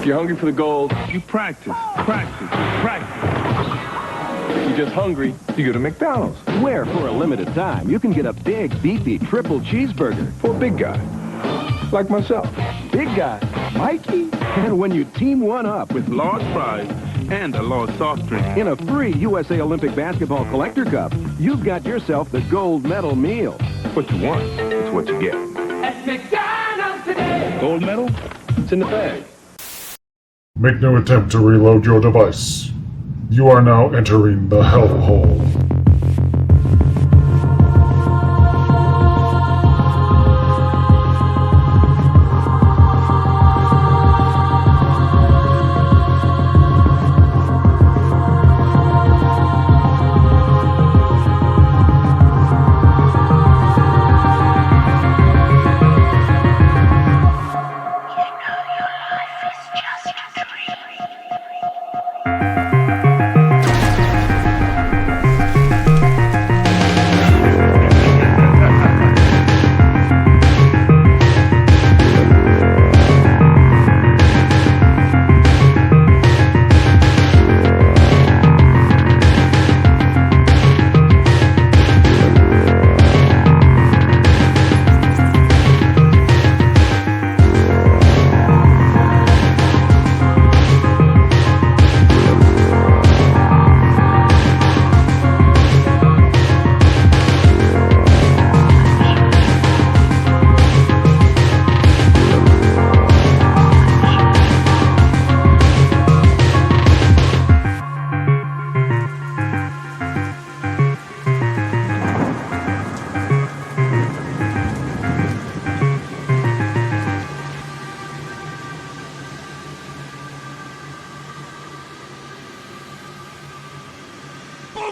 If you're hungry for the gold, you practice. If you're just hungry, you go to McDonald's. Where, for a limited time, you can get a big, beefy triple cheeseburger. For a big guy, like myself. Big guy, Mikey. And when you team one up With large fries and a large soft drink. in a free USA Olympic basketball collector cup, you've got yourself the gold medal meal. What you want is what you get. At McDonald's today! Gold medal? It's in the bag. Make no attempt to reload your device. You are now entering the Hellhole.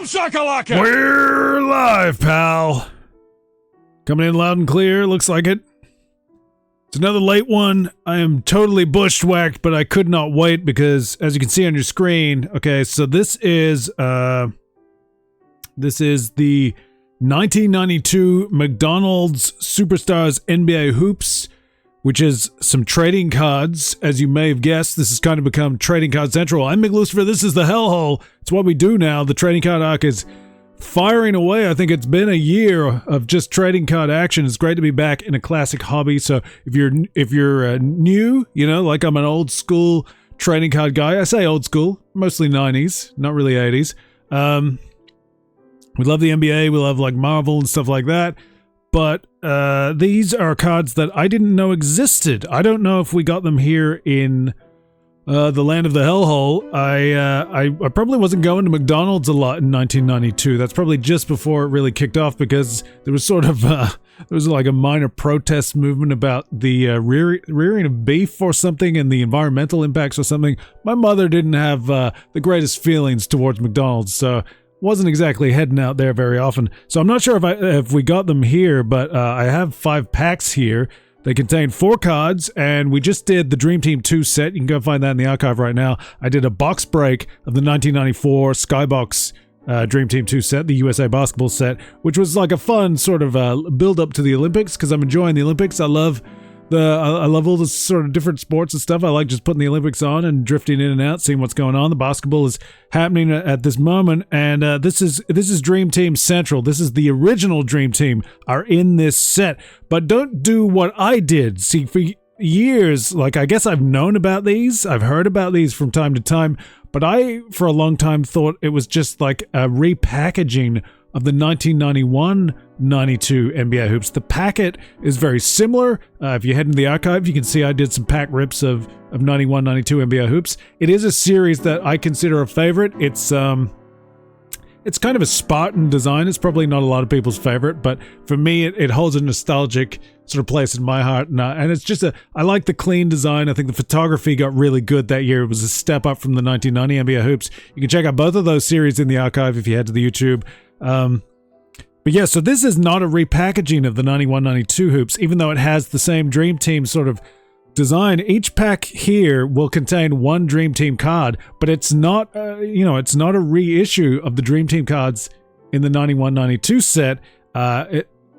Shakalaka! We're live, pal. Coming in loud and clear, looks like it. It's another late one. I am totally bushwhacked, but I could not wait because, as you can see on your screen, okay, so this is the 1992 McDonald's Superstars NBA Hoops, which is some trading cards. As you may have guessed, this has kind of become Trading Card Central. I'm Mick Lucifer, this is the Hellhole. It's what we do now. The trading card arc is firing away. I think it's been a year of just trading card action. It's great to be back in a classic hobby. So if you're new, you know, like I'm an old school trading card guy. I say old school, mostly 90s, not really 80s. We love the NBA, we love like Marvel and stuff like that. But these are cards that I didn't know existed. I don't know if we got them here in the land of the Hellhole. I probably wasn't going to McDonald's a lot in 1992. That's probably just before it really kicked off, because there was sort of there was like a minor protest movement about the rearing of beef or something and the environmental impacts or something. My mother didn't have the greatest feelings towards McDonald's, so wasn't exactly heading out there very often. So I'm not sure if we got them here, but I have 5 packs here. They contain 4 cards, and we just did the Dream Team 2 set. You can go find that in the archive right now. I did a box break of the 1994 Skybox Dream Team 2 set, the USA basketball set, which was like a fun sort of build up to the Olympics, because I'm enjoying the Olympics. I love all the sort of different sports and stuff. I like just putting the Olympics on and drifting in and out, seeing what's going on. The basketball is happening at this moment, and this is Dream Team Central. This is the original Dream Team are in this set, but don't do what I did. See, for years, like, I guess I've known about these, I've heard about these from time to time, but I, for a long time, thought it was just like a repackaging of the 1991-92 NBA Hoops. The packet is very similar. If you head into the archive, you can see I did some pack rips of 91-92 NBA Hoops. It is a series that I consider a favorite. It's kind of a Spartan design. It's probably not a lot of people's favorite, but for me, it holds a nostalgic sort of place in my heart. And it's just I like the clean design. I think the photography got really good that year. It was a step up from the 1990 NBA Hoops. You can check out both of those series in the archive if you head to the YouTube. But yeah, so this is not a repackaging of the 91-92 Hoops, even though it has the same Dream Team sort of design. Each pack here will contain one Dream Team card, but it's not, it's not a reissue of the Dream Team cards in the 91-92 set.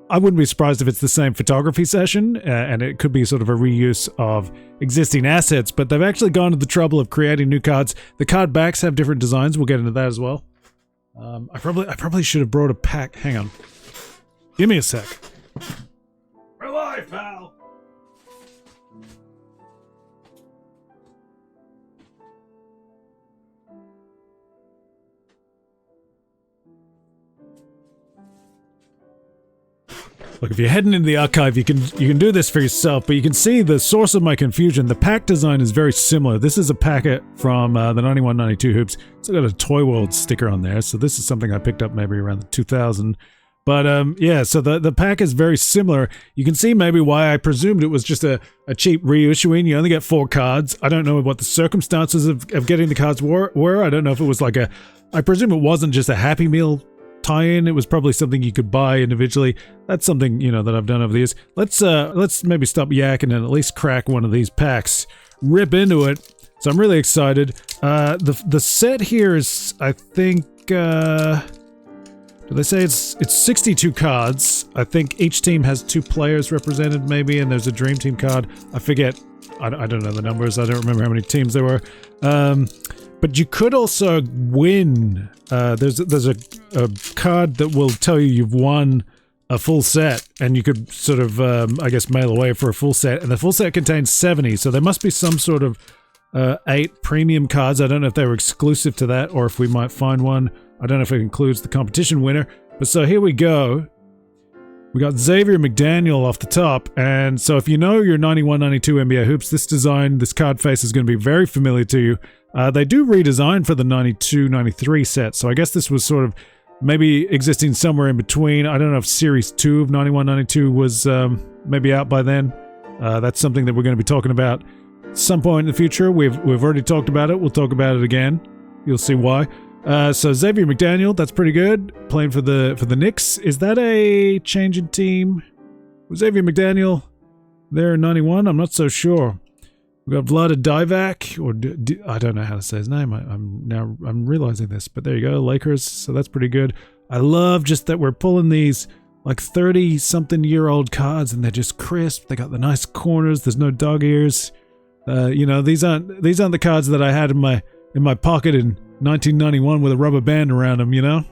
I wouldn't be surprised if it's the same photography session, and it could be sort of a reuse of existing assets, but they've actually gone to the trouble of creating new cards. The card backs have different designs. We'll get into that as well. I probably should have brought a pack. Hang on. Give me a sec. We're live, pal. Look, if you're heading into the archive, you can do this for yourself, but you can see the source of my confusion. The pack design is very similar. This is a packet from the 91-92 hoops. It's got a Toy World sticker on there, so this is something I picked up maybe around the 2000. But yeah, so the pack is very similar. You can see maybe why I presumed it was just a cheap reissuing. You only get 4 cards. I don't know what the circumstances of getting the cards were. I don't know if it was like I presume it wasn't just a Happy Meal tie-in. It was probably something you could buy individually. That's something, you know, that I've done over the years. Let's maybe stop yakking and at least crack one of these packs. Rip into it. So I'm really excited. The set here is, I think, do they say it's 62 cards? I think each team has 2 players represented maybe, and there's a Dream Team card. I forget. I don't know the numbers. I don't remember how many teams there were. But you could also win. There's a card that will tell you you've won a full set, and you could sort of, I guess, mail away for a full set. And the full set contains 70, so there must be some sort of 8 premium cards. I don't know if they were exclusive to that, or if we might find one. I don't know if it includes the competition winner. But so here we go. We got Xavier McDaniel off the top, and so if you know your 91-92 NBA hoops, this design, this card face is going to be very familiar to you. They do redesign for the 92-93 set, so I guess this was sort of maybe existing somewhere in between. I don't know if Series 2 of 91-92 was maybe out by then. That's something that we're going to be talking about some point in the future. We've already talked about it. We'll talk about it again. You'll see why. So Xavier McDaniel, that's pretty good. Playing for the Knicks. Is that a change in team? Was Xavier McDaniel there in 91? I'm not so sure. We've got Vlada Divac, or I don't know how to say his name. I'm realizing this, but there you go, Lakers. So that's pretty good. I love just that we're pulling these like 30-something-year-old cards, and they're just crisp. They got the nice corners. There's no dog ears. You know, these aren't the cards that I had in my pocket in 1991 with a rubber band around them. You know,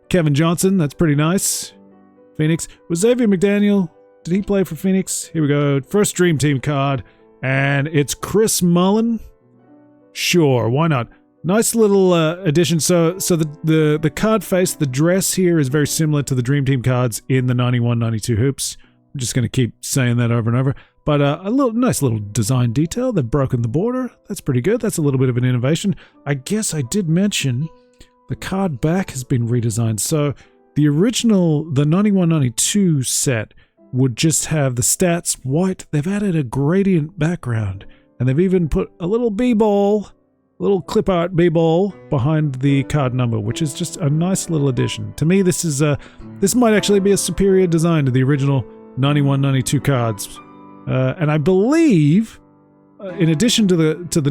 Kevin Johnson. That's pretty nice. Phoenix. Was Xavier McDaniel? Did he play for Phoenix? Here we go. First Dream Team card. And it's Chris Mullin. Sure, why not? Nice little addition. So the card face, the dress here is very similar to the Dream Team cards in the 91-92 hoops. I'm just going to keep saying that over and over. But a nice little design detail. They've broken the border. That's pretty good. That's a little bit of an innovation. I guess I did mention the card back has been redesigned. So the original, the 91-92 set would just have the stats white. They've added a gradient background, and they've even put a little b-ball, a little clip art b-ball behind the card number, which is just a nice little addition. To me, this might actually be a superior design to the original 91-92 cards. And I believe, in addition to the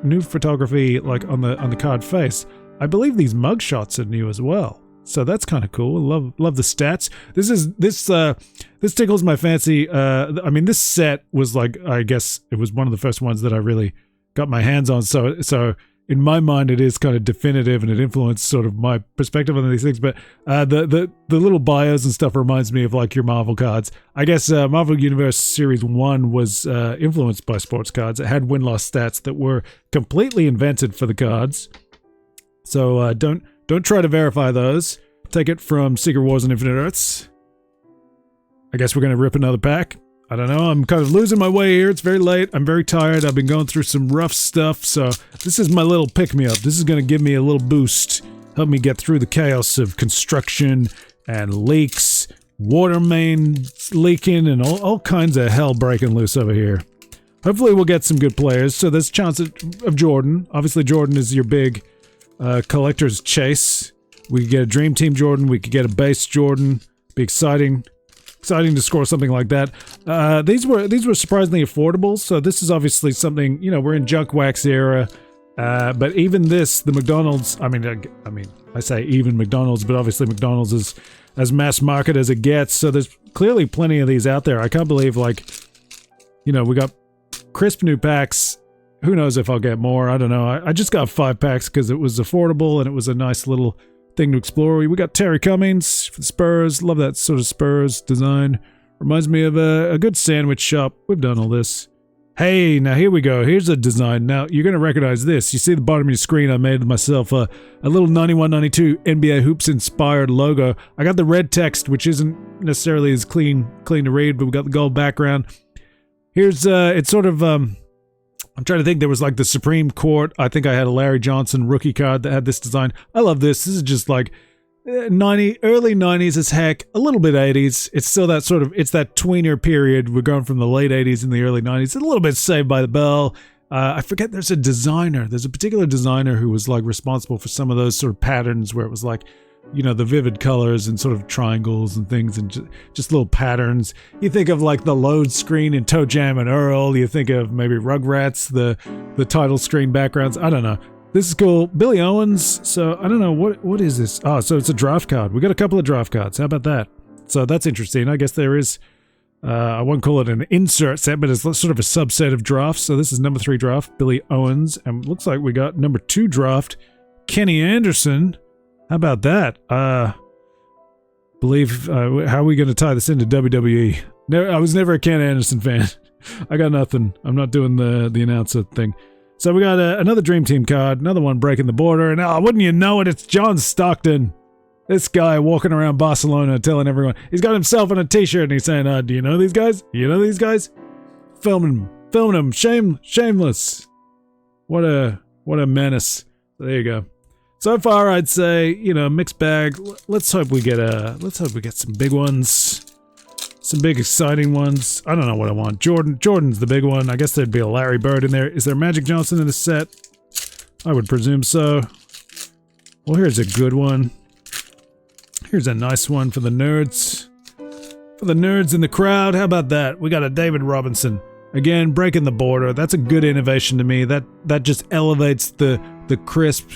new photography like on the card face, I believe these mug shots are new as well. So that's kind of cool. Love the stats. This tickles my fancy. I mean, this set was like, I guess it was one of the first ones that I really got my hands on. So in my mind, it is kind of definitive, and it influenced sort of my perspective on these things. But the little bios and stuff reminds me of like your Marvel cards. I guess Marvel Universe Series 1 was influenced by sports cards. It had win-loss stats that were completely invented for the cards. So don't try to verify those. Take it from Secret Wars and Infinite Earths. I guess we're going to rip another pack. I don't know. I'm kind of losing my way here. It's very late. I'm very tired. I've been going through some rough stuff. So this is my little pick-me-up. This is going to give me a little boost. Help me get through the chaos of construction and leaks, water mains leaking, and all kinds of hell breaking loose over here. Hopefully we'll get some good players. So there's a chance of Jordan. Obviously Jordan is your big collector's chase. We could get a Dream Team Jordan. We could get a base Jordan. Be exciting to score something like that. These were surprisingly affordable. So this is obviously something, you know, we're in junk wax era. But even this, the McDonald's, I say even McDonald's, but obviously McDonald's is as mass market as it gets. So there's clearly plenty of these out there. I can't believe, like, we got crisp new packs. Who knows if I'll get more? I don't know. I just got 5 packs because it was affordable and it was a nice little thing to explore. We got Terry Cummings for the Spurs. Love that sort of Spurs design. Reminds me of a good sandwich shop. We've done all this. Hey, now here we go. Here's a design. Now, you're going to recognize this. You see the bottom of your screen, I made myself a little 91-92 NBA Hoops-inspired logo. I got the red text, which isn't necessarily as clean to read, but we got the gold background. Here's, it's sort of, I'm trying to think. There was like the Supreme Court. I think I had a Larry Johnson rookie card that had this design. I love this. This is just like early 90s as heck, a little bit 80s. It's still that sort of, it's that tweener period. We're going from the late 80s and the early 90s. A little bit Saved by the Bell. I forget, there's a particular designer who was like responsible for some of those sort of patterns where it was like, the vivid colors and sort of triangles and things and just little patterns. You think of like the load screen in Toe Jam and Earl. You think of maybe Rugrats, the title screen backgrounds. I don't know. This is cool. Billy Owens. So I don't know. What is this? Oh, so it's a draft card. We got a couple of draft cards. How about that? So that's interesting. I guess there is, I won't call it an insert set, but it's sort of a subset of drafts. So this is number 3 draft, Billy Owens. And looks like we got number 2 draft, Kenny Anderson. How about that? How are we going to tie this into WWE? No, I was never a Ken Anderson fan. I got nothing. I'm not doing the announcer thing. So we got another Dream Team card, another one breaking the border, and wouldn't you know it, it's John Stockton. This guy walking around Barcelona telling everyone, he's got himself on a t-shirt and he's saying, do you know these guys? You know these guys? Filming them, shameless. What a menace. So there you go. So far, I'd say, mixed bag. Let's hope we get some big ones. Some big exciting ones. I don't know what I want. Jordan's the big one. I guess there'd be a Larry Bird in there. Is there Magic Johnson in the set? I would presume so. Well, here's a good one. Here's a nice one for the nerds. For the nerds in the crowd, how about that? We got a David Robinson. Again, breaking the border. That's a good innovation to me. That just elevates the crisp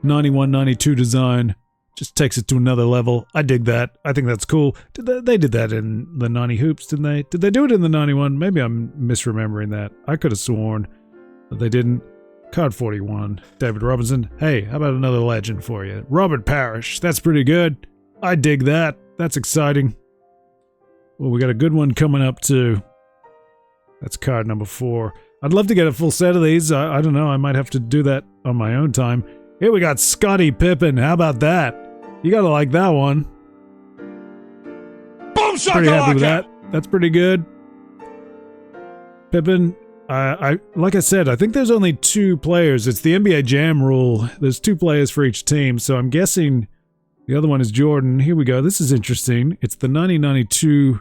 91-92 design. Just takes it to another level. I dig that. I think that's cool. They did that in the 90 Hoops, didn't they? Did they do it in the 91? Maybe I'm misremembering that. I could have sworn that they didn't. Card 41, David Robinson. Hey, how about another legend for you? Robert Parrish. That's pretty good. I dig that. That's exciting. Well, we got a good one coming up too. That's card number 4. I'd love to get a full set of these. I don't know. I might have to do that on my own time. Here we got Scottie Pippen. How about that? You gotta like that one. Boom! Pretty happy with that. That's pretty good. Pippen. Like I said, I think there's only 2 players. It's the NBA Jam rule. There's 2 players for each team, so I'm guessing the other one is Jordan. Here we go. This is interesting. It's the 90-92.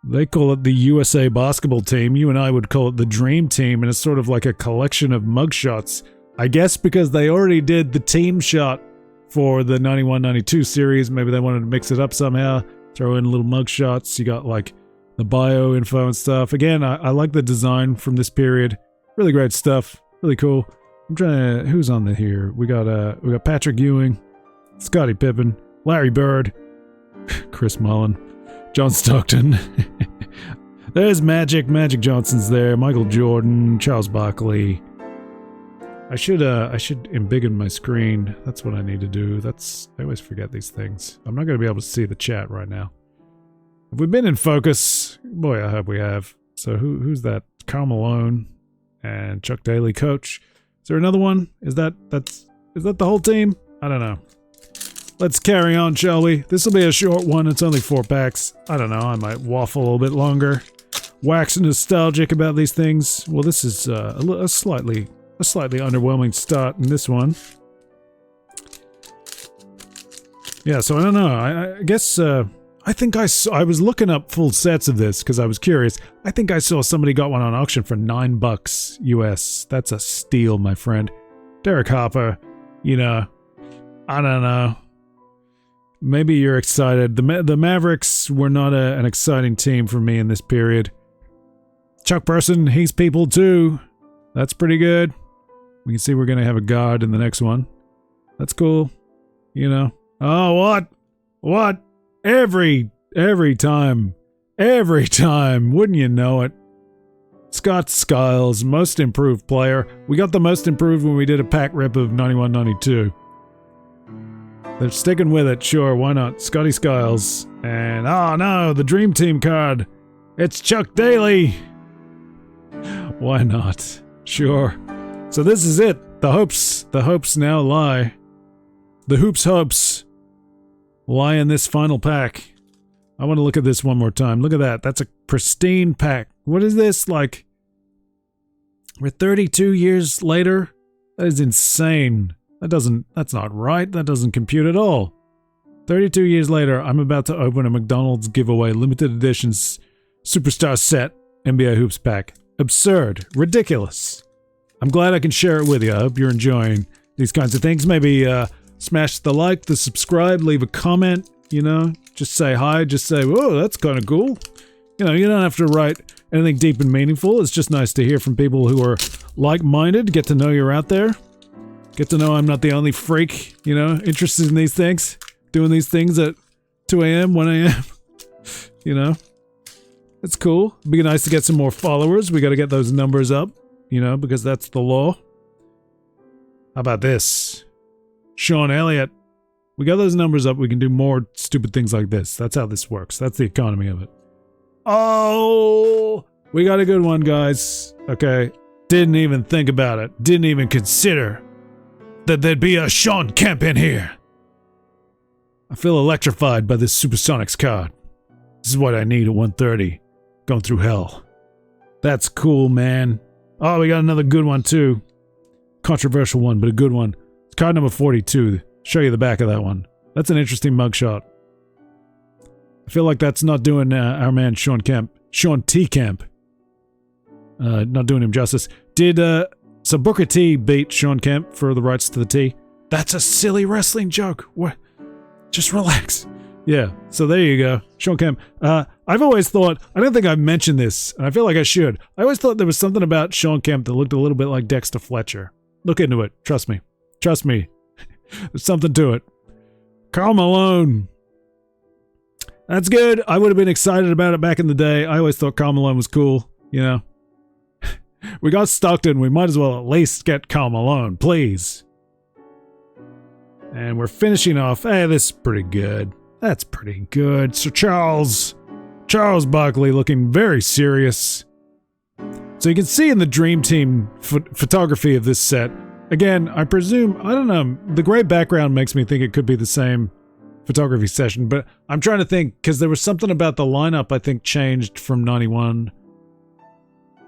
They call it the USA basketball team. You and I would call it the Dream Team, and it's sort of like a collection of mugshots. I guess because they already did the team shot for the 91-92 series, maybe they wanted to mix it up somehow, throw in little mugshots. You got like the bio info and stuff. Again, I like the design from this period. Really great stuff. Really cool. I'm trying to, who's on the here? We got Patrick Ewing, Scottie Pippen, Larry Bird, Chris Mullin, John Stockton. There's Magic Johnson's there, Michael Jordan, Charles Barkley. I should embiggen my screen. That's what I need to do. I always forget these things. I'm not going to be able to see the chat right now. Have we been in focus? Boy, I hope we have. So who's that? Karl Malone and Chuck Daly, coach. Is there another one? Is that the whole team? I don't know. Let's carry on, shall we? This will be a short one. It's only 4 packs. I don't know. I might waffle a little bit longer. Wax nostalgic about these things. Well, this is a slightly underwhelming start in this one. Yeah, so I don't know. I guess I think I was looking up full sets of this because I was curious. I think I saw somebody got one on auction for $9 US. That's a steal, my friend. Derek Harper, I don't know. Maybe you're excited. The Mavericks were not an exciting team for me in this period. Chuck Person, he's people too. That's pretty good. We can see we're going to have a guard in the next one. That's cool. You know. Oh, what? What? Every time. Every time. Wouldn't you know it? Scott Skiles, most improved player. We got the most improved when we did a pack rip of 91-92. They're sticking with it, sure, why not? Scottie Skiles. And, oh no, the Dream Team card. It's Chuck Daly. Why not? Sure. So this is it. The hopes now lie. The hopes lie in this final pack. I want to look at this one more time. Look at that. That's a pristine pack. What is this? Like, we're 32 years later? That is insane. That's not right. That doesn't compute at all. 32 years later, I'm about to open a McDonald's giveaway limited editions Superstar Set NBA Hoops pack. Absurd. Ridiculous. I'm glad I can share it with you. I hope you're enjoying these kinds of things. Maybe smash the like, the subscribe, leave a comment, you know. Just say hi, just say, whoa, that's kind of cool. You know, you don't have to write anything deep and meaningful. It's just nice to hear from people who are like-minded, get to know you're out there. Get to know I'm not the only freak, you know, interested in these things, doing these things at 2 a.m., 1 a.m., you know. It's cool. It'd be nice to get some more followers. We got to get those numbers up, you know, because that's the law. How about this? Shawn Elliott. We got those numbers up, we can do more stupid things like this. That's how this works. That's the economy of it. Oh! We got a good one, guys. Okay. Didn't even think about it. Didn't even consider that there'd be a Shawn Kemp in here. I feel electrified by this Supersonics card. This is what I need at 1:30. Going through hell. That's cool, man. Oh, we got another good one, too. Controversial one, but a good one. It's card number 42. Show you the back of that one. That's an interesting mugshot. I feel like that's not doing our man Shawn Kemp. Shawn T. Kemp. Not doing him justice. So Booker T beat Shawn Kemp for the rights to the T. That's a silly wrestling joke. What? Just relax. Yeah, so there you go. Shawn Kemp. I've always thought, I don't think I've mentioned this, and I feel like I should. I always thought there was something about Shawn Kemp that looked a little bit like Dexter Fletcher. Look into it. Trust me. Trust me. There's something to it. Karl Malone. That's good. I would have been excited about it back in the day. I always thought Karl Malone was cool, you know. We got Stockton. We might as well at least get Karl Malone, please. And we're finishing off. Hey, this is pretty good. That's pretty good. Sir Charles Barkley looking very serious. So you can see in the Dream Team photography of this set, again, I presume, I don't know, the gray background makes me think it could be the same photography session, but I'm trying to think, because there was something about the lineup I think changed from 91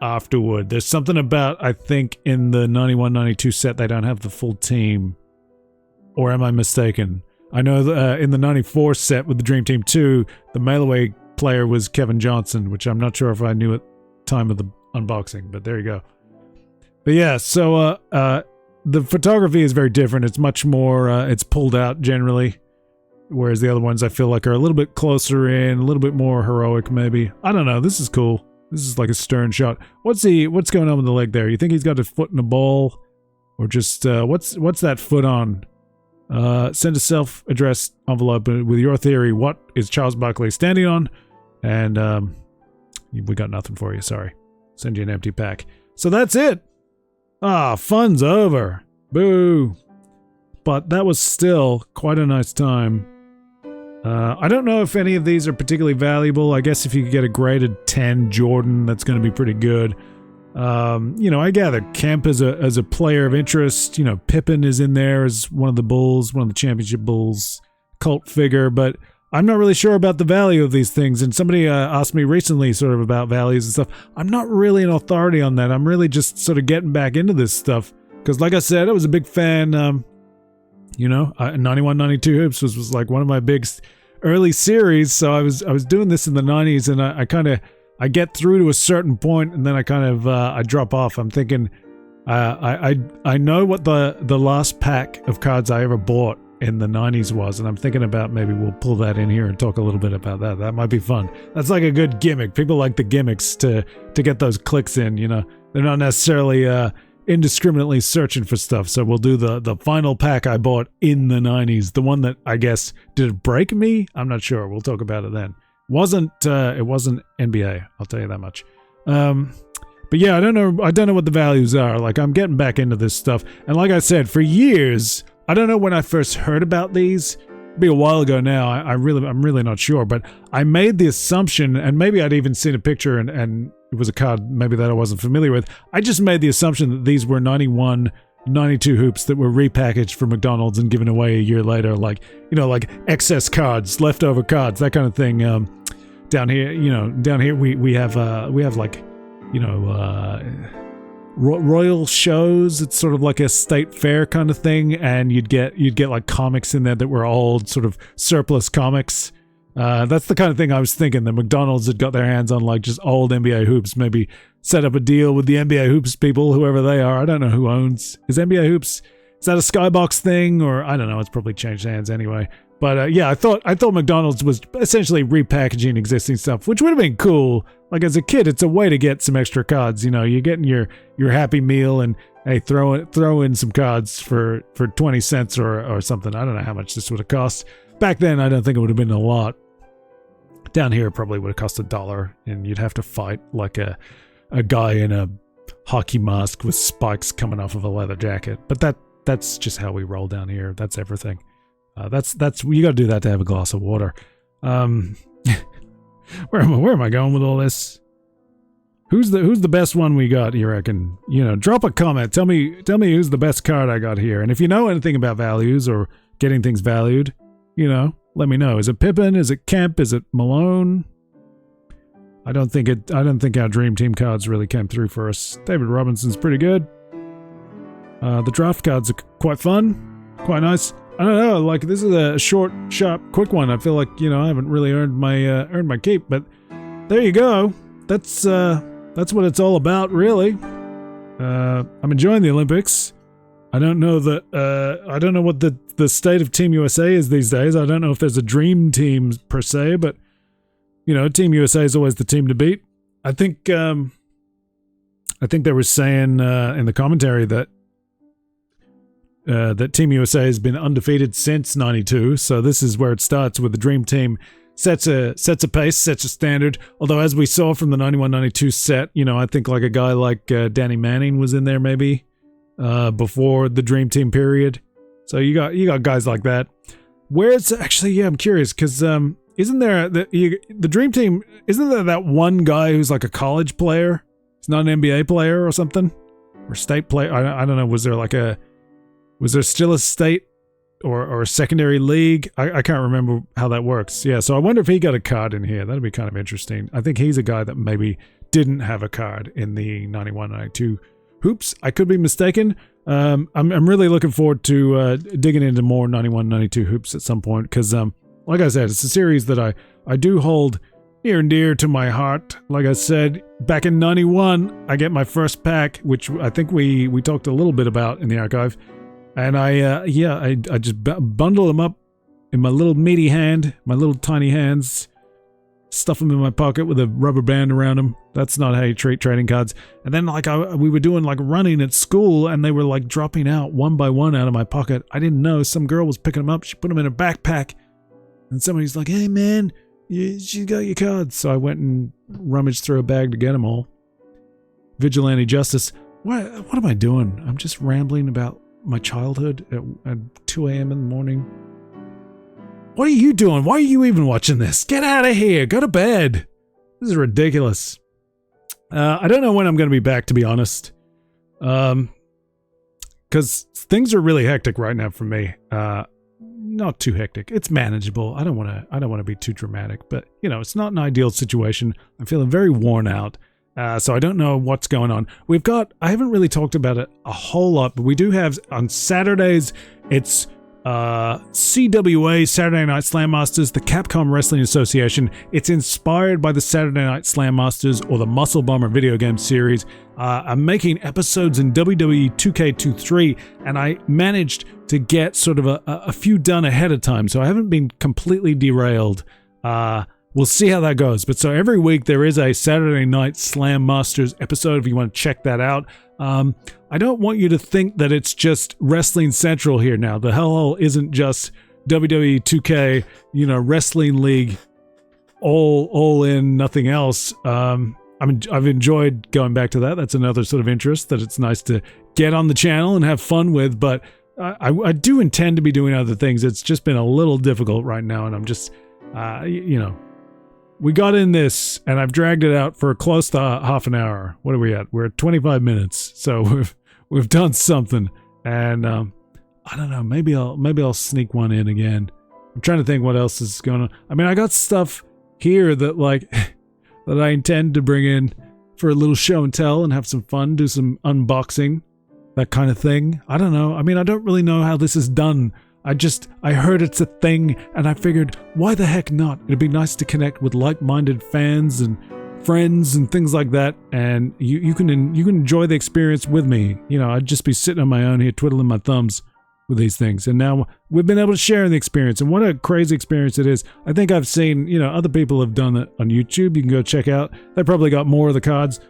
afterward. There's something about, I think, in the 91-92 set they don't have the full team. Or am I mistaken? I know in the 94 set with the Dream Team 2, the mail-away player was Kevin Johnson, which I'm not sure if I knew at the time of the unboxing, but there you go. But yeah, so the photography is very different. It's much more, it's pulled out generally, whereas the other ones I feel like are a little bit closer in, a little bit more heroic maybe. I don't know, this is cool. This is like a stern shot. What's going on with the leg there? You think he's got his foot in a ball? Or just, what's that foot on? Send a self-addressed envelope with your theory. What is Charles Barkley standing on? And we got nothing for you, sorry. Send you an empty pack. So that's it. Fun's over. Boo. But that was still quite a nice time. I don't know if any of these are particularly valuable. I guess if you could get a graded 10 Jordan, that's going to be pretty good. You know, I gather Kemp as a player of interest. You know, Pippen is in there as one of the Bulls, one of the championship Bulls, cult figure. But I'm not really sure about the value of these things. And somebody asked me recently sort of about values and stuff. I'm not really an authority on that. I'm really just sort of getting back into this stuff. Because like I said, I was a big fan, you know, 91-92 Hoops was like one of my big early series. So I was doing this in the 90s, and I get through to a certain point, and then I kind of I drop off. I'm thinking I know what the last pack of cards I ever bought in the 90s was, and I'm thinking about maybe we'll pull that in here and talk a little bit about that. That might be fun. That's like a good gimmick. People like the gimmicks to get those clicks in, you know. They're not necessarily indiscriminately searching for stuff. So we'll do the final pack I bought in the 90s. The one that I guess, did it break me? I'm not sure. We'll talk about it then. It wasn't NBA, I'll tell you that much. But yeah, I don't know what the values are. Like, I'm getting back into this stuff. And like I said, for years, I don't know when I first heard about these. It'd be a while ago now. I'm really not sure. But I made the assumption, and maybe I'd even seen a picture and it was a card maybe that I wasn't familiar with. I just made the assumption that these were 91, 92 hoops that were repackaged for McDonald's and given away a year later. Like, like excess cards, leftover cards, that kind of thing. Down here, we have like, royal shows. It's sort of like a state fair kind of thing, and you'd get like comics in there that were old, sort of surplus comics. That's the kind of thing I was thinking. The McDonald's had got their hands on like just old NBA hoops, maybe set up a deal with the NBA hoops people, whoever they are. I don't know who owns. Is NBA hoops? Is that a Skybox thing, or I don't know? It's probably changed hands anyway. But yeah, I thought McDonald's was essentially repackaging existing stuff, which would have been cool. Like, as a kid, it's a way to get some extra cards. You're getting your Happy Meal, and hey, throw in some cards for 20 cents or something. I don't know how much this would have cost. Back then, I don't think it would have been a lot. Down here, it probably would have cost $1, and you'd have to fight like a guy in a hockey mask with spikes coming off of a leather jacket. But that's just how we roll down here. That's everything. That's you got to do that to have a glass of water. Where am I going with all this? Who's the best one we got, you reckon? Drop a comment. Tell me who's the best card I got here. And if you know anything about values or getting things valued, let me know. Is it Pippen? Is it Kemp? Is it Malone? I don't think our Dream Team cards really came through for us. David Robinson's pretty good. The draft cards are quite fun, quite nice. I don't know, like, this is a short, sharp, quick one. I feel like, I haven't really earned my keep, but there you go. That's what it's all about, really. I'm enjoying the Olympics. I don't know what the state of Team USA is these days. I don't know if there's a dream team per se, but Team USA is always the team to beat. I think they were saying in the commentary that Team USA has been undefeated since '92, so this is where it starts with the Dream Team sets a pace, sets a standard. Although, as we saw from the 91-92 set, I think like a guy like Danny Manning was in there maybe before the Dream Team period. So you got guys like that. Where's actually, yeah, I'm curious because isn't there the Dream Team? Isn't there that one guy who's like a college player? He's not an NBA player or something, or state player. I don't know. Was there still a state or a secondary league? I can't remember how that works. Yeah, so I wonder if he got a card in here. That'd be kind of interesting. I think he's a guy that maybe didn't have a card in the 91-92 hoops. I could be mistaken. I'm really looking forward to digging into more 91-92 hoops at some point because, like I said, it's a series that I do hold near and dear to my heart. Like I said, back in 91, I get my first pack, which I think we talked a little bit about in the archive. And I just bundle them up in my little meaty hand, my little tiny hands, stuff them in my pocket with a rubber band around them. That's not how you treat trading cards. And then we were doing like running at school, and they were like dropping out one by one out of my pocket. I didn't know. Some girl was picking them up. She put them in her backpack, and somebody's like, "Hey man, she got your cards." So I went and rummaged through a bag to get them all. Vigilante justice. What am I doing? I'm just rambling about my childhood at 2 a.m. in the morning. What are you doing? Why are you even watching this? Get out of here. Go to bed. This is ridiculous. I don't know when I'm going to be back, to be honest. Because things are really hectic right now for me. Not too hectic. It's manageable. I don't want to be too dramatic, but it's not an ideal situation. I'm feeling very worn out. So I don't know what's going on. I haven't really talked about it a whole lot, but we do have on Saturdays, it's CWA, Saturday Night Slam Masters, the Capcom Wrestling Association. It's inspired by the Saturday Night Slam Masters or the Muscle Bomber video game series. I'm making episodes in WWE 2K23, and I managed to get sort of a few done ahead of time, so I haven't been completely derailed. we'll see how that goes. But so every week there is a Saturday Night Slam Masters episode if you want to check that out. I don't want you to think that it's just Wrestling Central here now. The Hellhole isn't just WWE 2K, Wrestling League, all in, nothing else. I've enjoyed going back to that. That's another sort of interest that it's nice to get on the channel and have fun with, but I do intend to be doing other things. It's just been a little difficult right now, and I'm just, we got in this, and I've dragged it out for close to half an hour. What are we at? We're at 25 minutes, so we've done something, and I don't know. Maybe I'll sneak one in again. I'm trying to think what else is going on. I mean, I got stuff here that that I intend to bring in for a little show and tell and have some fun, do some unboxing, that kind of thing. I don't know. I mean, I don't really know how this is done. I heard it's a thing, and I figured, why the heck not? It'd be nice to connect with like-minded fans and friends and things like that, and you can enjoy the experience with me. I'd just be sitting on my own here twiddling my thumbs with these things, and now we've been able to share in the experience, and what a crazy experience it is. I think I've seen, other people have done it on YouTube. You can go check out. They probably got more of the cards.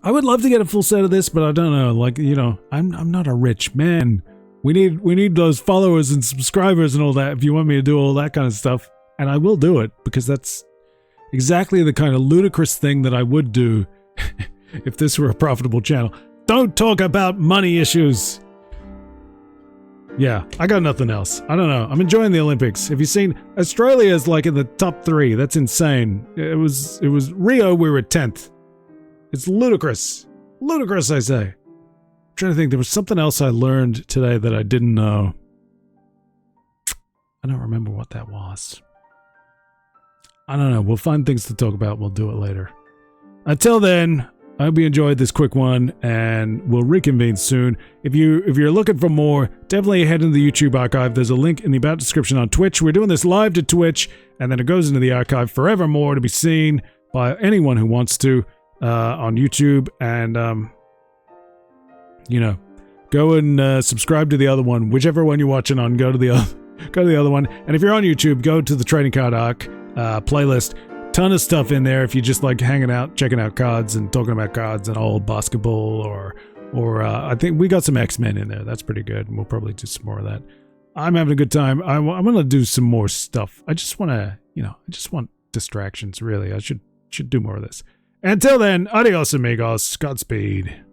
I would love to get a full set of this, but I don't know. I'm not a rich man. We need those followers and subscribers and all that if you want me to do all that kind of stuff, and I will do it, because that's exactly the kind of ludicrous thing that I would do if this were a profitable channel. Don't talk about money issues. Yeah, I got nothing else. I don't know. I'm enjoying the Olympics. Have you seen Australia's in the top 3? That's insane. It was Rio, we were 10th. It's ludicrous. Ludicrous, I say. I'm trying to think. There was something else I learned today that I didn't know. I don't remember what that was. I don't know. We'll find things to talk about. We'll do it later. Until then, I hope you enjoyed this quick one, and we'll reconvene soon. If you're looking for more, definitely head into the YouTube archive. There's a link in the about description on Twitch. We're doing this live to Twitch, and then it goes into the archive forevermore to be seen by anyone who wants to on YouTube. And go and subscribe to the other one, whichever one you're watching on. Go to the other one, and if you're on YouTube, go to the Trading Card Arc playlist. Ton of stuff in there if you just like hanging out, checking out cards and talking about cards and all basketball or I think we got some X-Men in there. That's pretty good, and we'll probably do some more of that. I'm having a good time. I'm gonna do some more stuff. I just want to, I just want distractions, really. I should do more of this. Until then, adios amigos, Godspeed.